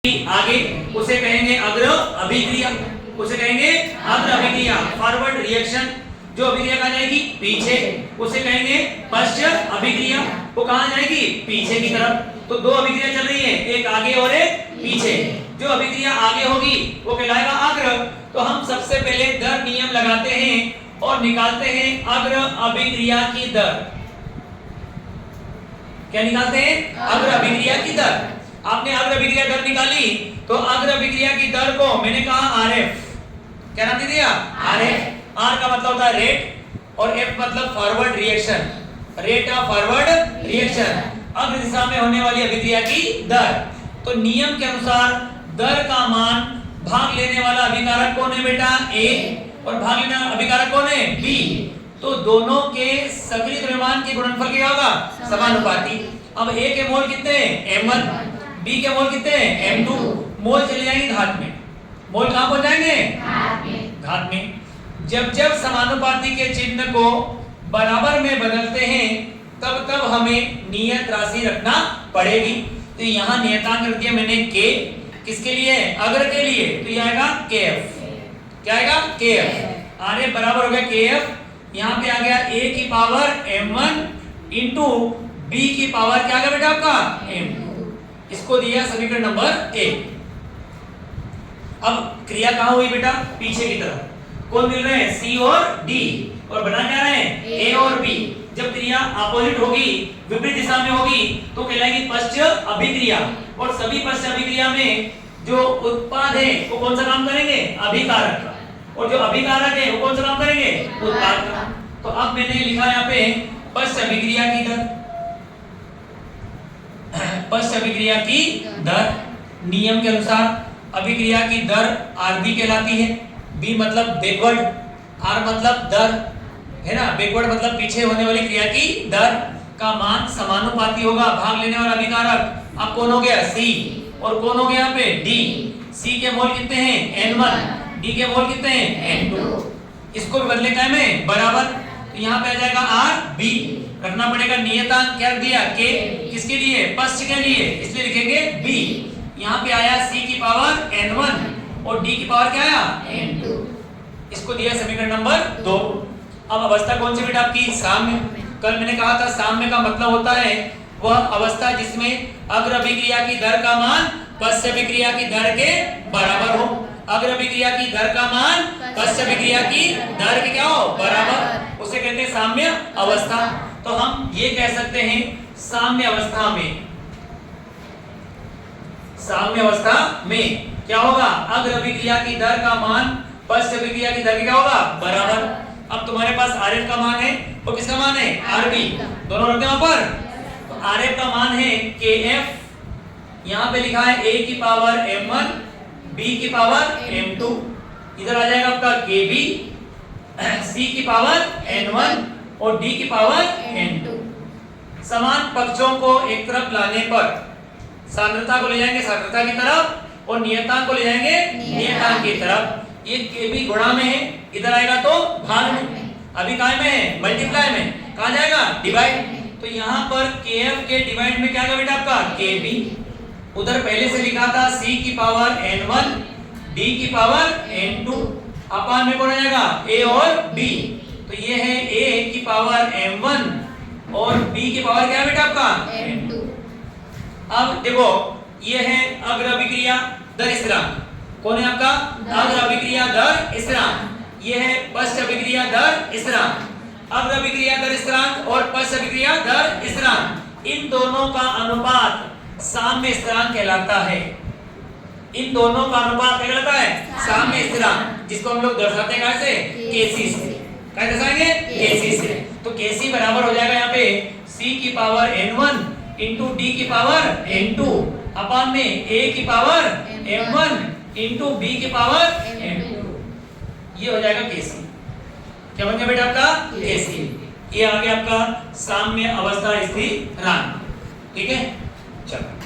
आगे उसे कहेंगे अग्र अभिक्रिया, उसे कहेंगे अग्र अभिक्रिया, फॉरवर्ड रिएक्शन। जो अभिक्रिया कहाँ जाएगी? पीछे, उसे कहेंगे पश्चात अभिक्रिया। वो कहाँ जाएगी? पीछे की तरफ। तो दो अभिक्रिया चल रही है, एक आगे और एक पीछे। जो अभिक्रिया आगे होगी वो कहलाएगा अग्र। तो हम सबसे पहले दर नियम लगाते हैं और निकालते हैं अग्र अभिक्रिया की दर। क्या निकालते हैं? अग्र अभिक्रिया की दर। आपने अग्र अभिक्रिया दर निकाली तो अग्र अभिक्रिया की दर को मैंने कहा आरएफ। क्या नाम दे दिया? आरएफ। आर का मतलब होता है रेट और एफ मतलब forward reaction, rate of forward reaction, अग्र दिशा में होने वाली अभिक्रिया की दर। तो नियम के अनुसार दर का मान भाग लेने वाला अभिकारक कौन है बेटा? ए, और भाग लेने वाला अभिकारक कौन है? बी। तो दोनों के सक्रिय द्रव्यमान के गुणनफल क्या होगा? समानुपाती। अब ए के मोल कितने हैं? m1, बी के मोल कितने हैं? m2। मोल चले जाएंगे घात में। मोल कहां पहुंच जाएंगे? घात में। जब जब समानुपाती के चिन्ह को बराबर में बदलते हैं तब तब हमें नियत राशि रखना पड़ेगी। तो यहाँ नियतांक रख दिया मैंने k, किसके लिए? अग्र के लिए। तो ये आएगा kf। क्या आएगा? kf। आर बराबर हो गया kf। यहाँ पे आ गया a की पावर m1 इंटू b की पावर क्या आ गया बेटा आपका? m2। इसको दिया समीकरण नंबर 1। अब क्रिया कहां हुई बेटा? पीछे की तरफ। कौन मिल रहे हैं? C और D, और बना क्या रहे हैं? A और B। जब क्रिया अपोजिट होगी, विपरीत दिशा में होगी, तो कहलाएगी पश्चात अभिक्रिया। और सभी पश्चात अभिक्रिया में जो उत्पाद है वो कौन सा काम करेंगे? अभिकारक का। और जो अभिकारक है वो कौन सा काम करेंगे? उत्पाद का। तो अब मैंने लिखा यहाँ पे पश्चात अभिक्रिया की दर। पश्चात अभिक्रिया की दर नियम के अनुसार अभिक्रिया की दर आरबी कहलाती है। बी मतलब बैकवर्ड, आर मतलब दर है ना, बैकवर्ड मतलब पीछे होने वाली क्रिया की दर का मान समानुपाती होगा भाग लेने वाला अभिकारक। अब कौन हो गया? सी, और कौन हो गया यहाँ पे? डी। सी के मोल कितने हैं? n1, डी के मोल कितने हैं? n2। इसको भी बदले क्या में? बराबर। तो यहाँ पे आ जाएगा आर बी। रखना पड़ेगा नियतांक, क्या दिया? के। किसके लिए? पश्च के लिए, इसलिए लिखेंगे बी। यहाँ पे आया सी की पावर n1 और डी की पावर क्या आया? n2। इसको दिया समीकरण नंबर 2। अब अवस्था कौन सी बेटा आपकी? साम्य। कल मैंने कहा था साम्य का मतलब होता है वह अवस्था जिसमें अग्र अभिक्रिया की दर का मान पश्च अभिक्रिया की दर के बराबर हो। अग्र अभिक्रिया की दर का मान पश्च अभिक्रिया की दर के क्या हो? बराबर। उसे कहते हैं साम्य अवस्था। तो हम ये कह सकते हैं साम्य अवस्था में, साम्य अवस्था में क्या होगा? अग्र अभिक्रिया की दर का मान पश्च अभिक्रिया की दर के क्या होगा? बराबर। अब तुम्हारे पास आरएफ का मान है, वो किसका मान है? आरबी। दोनों रखते हैं वहां पर। तो आरएफ का मान है केएफ, यहाँ पे लिखा है a की पावर m1, b की पावर m2। इधर आ जाएगा आपका kb, c की पावर n1 और d की पावर n2। समान पक्षों को एक तरफ लाने पर सांद्रता को ले जाएंगे सांद्रता की तरफ और नियतांक को ले जाएंगे नियतांक की तरफ। ये kb गुणा में है, इधर आएगा तो भाग में। अभी काय में है? मल्टीप्लाई में। कहाँ जाएगा? डिवाइड। तो यहाँ पर kf के डिवाइड में क्या आएगा बेटा आपका? kb। उधर पहले से लिखा था c की पावर n1, d की पावर n2। अपान में कौन आ जाएगा? a और b। तो ये है a की पावर m1 और b की पावर क्या है बेटा आपका? m2। अब देखो ये है अग्र अभिक्रिया दर स्थिरांक। कौन है आपका? अग्र अभिक्रिया दर स्थिरांक। ये है पश्च अभिक्रिया दर स्थिरांक। अग्र अभिक्रिया दर स्थिरांक और पश्च अभिक्रिया दर स्थिरांक, इन दोनों का अनुपात साम्य स्थिरांक कहलाता है। इन दोनों का अनुपात क्या कहलाता है? साम्य स्थिरांक, जिसको हम लोग दर्शाते हैं कैसे? केसी से। क्या दर्शाएंगे? केसी से। तो केसी बराबर हो जाएगा यहाँ पे c की पावर n1 इंटू डी की पावर n2 अपान में a की पावर m1 इंटू b की पावर m2। ये हो जाएगा केसी। क्या बन गया बेटा आपका? केसी। ये आ गया आपका साम्य अवस्था स्थिरांक। ठीक है, चलो।